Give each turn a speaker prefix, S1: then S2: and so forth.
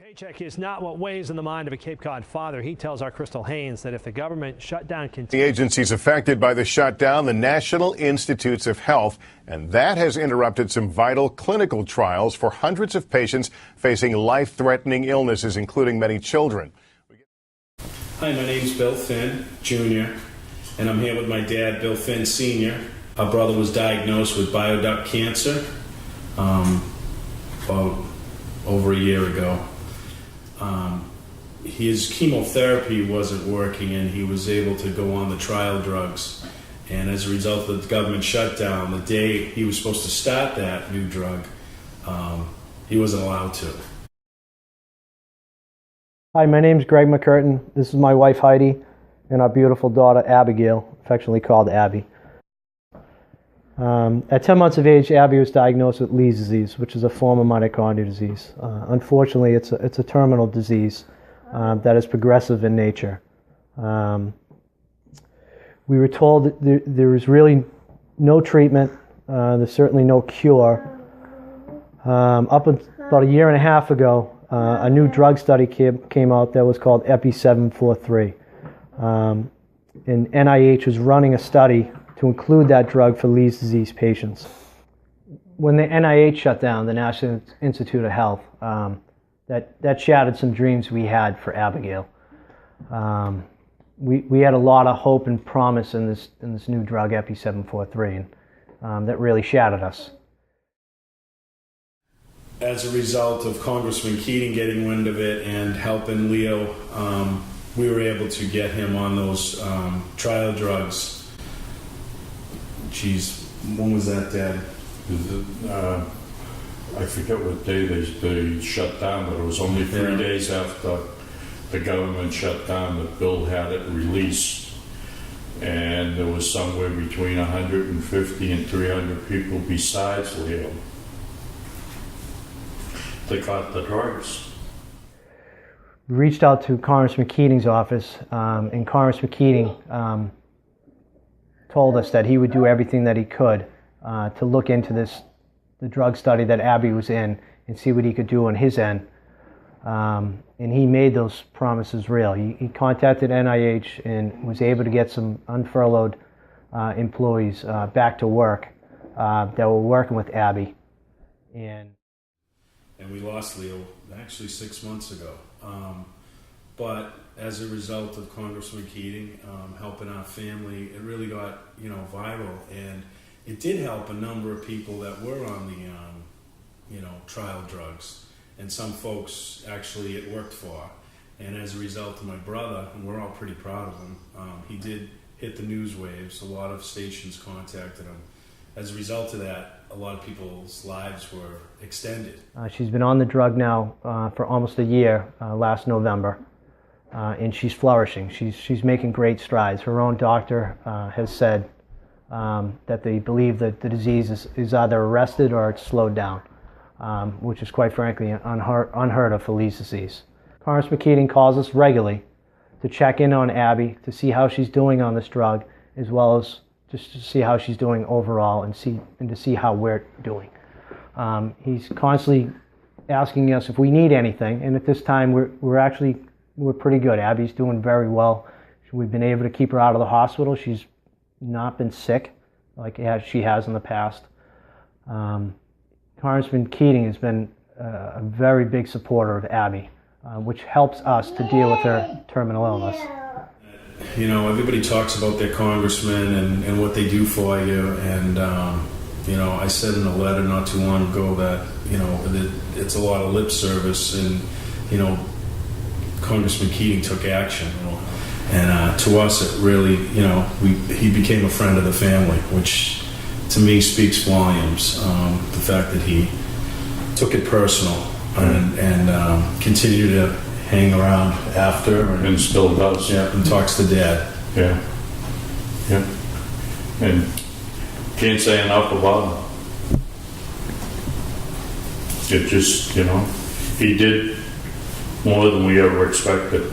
S1: Paycheck is not what weighs in the mind of a Cape Cod father. He tells our Crystal Haynes that if the government shutdown continues...
S2: The agencies affected by the shutdown, the National Institutes of Health, and that has interrupted some vital clinical trials for hundreds of patients facing life-threatening illnesses, including many children.
S3: Hi, my name's Bill Finn, Jr., and I'm here with my dad, Bill Finn, Sr. Our brother was diagnosed with bioduct cancer about over a year ago. His chemotherapy wasn't working and he was able to go on the trial drugs. And as a result of the government shutdown, the day he was supposed to start that new drug, he wasn't allowed to.
S4: Hi, my name's Greg MacCurtain. This is my wife Heidi and our beautiful daughter Abigail, affectionately called Abby. At 10 months of age, Abby was diagnosed with Leigh disease, which is a form of mitochondrial disease. Unfortunately, it's a terminal disease that is progressive in nature. We were told that there was really no treatment. There's certainly no cure. Up about a year and a half ago, a new drug study came out that was called Epi 743. And NIH was running a study to include that drug for Leigh disease patients. When the NIH shut down, the National Institute of Health, that shattered some dreams we had for Abigail. We had a lot of hope and promise in this new drug, Epi 743, and that really shattered us.
S3: As a result of Congressman Keating getting wind of it and helping Leo, we were able to get him on those trial drugs. Geez, when was that, Dad?
S5: I forget what day they shut down, but it was only 3 days after the government shut down that Bill had it released. And there was somewhere between 150 and 300 people besides Leo that got the drugs.
S4: We reached out to Congressman Keating's office, and Congressman Keating told us that he would do everything that he could to look into the drug study that Abby was in and see what he could do on his end. And he made those promises real. He contacted NIH and was able to get some unfurloughed employees back to work that were working with Abby. And
S3: we lost Leo actually 6 months ago. But as a result of Congressman Keating helping our family, it really got viral, and it did help a number of people that were on the trial drugs, and some folks actually it worked for. And as a result of my brother, and we're all pretty proud of him, he did hit the news waves. A lot of stations contacted him. As a result of that, a lot of people's lives were extended.
S4: She's been on the drug now for almost a year, last November, and she's flourishing. She's making great strides. Her own doctor has said that they believe that the disease is either arrested or it's slowed down, which is quite frankly unheard of for Leigh disease. Congressman Keating calls us regularly to check in on Abby, to see how she's doing on this drug, as well as just to see how she's doing overall and to see how we're doing. He's constantly asking us if we need anything, and at this time we're pretty good. Abby's doing very well. We've been able to keep her out of the hospital. She's not been sick like she has in the past. Congressman Keating has been a very big supporter of Abby, which helps us to deal with her terminal illness.
S3: Everybody talks about their congressman and what they do for you, and I said in a letter not too long ago that it's a lot of lip service, and Congressman Keating took action, and to us it really he became a friend of the family, which to me speaks volumes. The fact that he took it personal and continued to hang around after,
S5: and still does.
S3: Yeah, and talks to Dad.
S5: Yeah. And can't say enough about him. It just, he did more than we ever expected.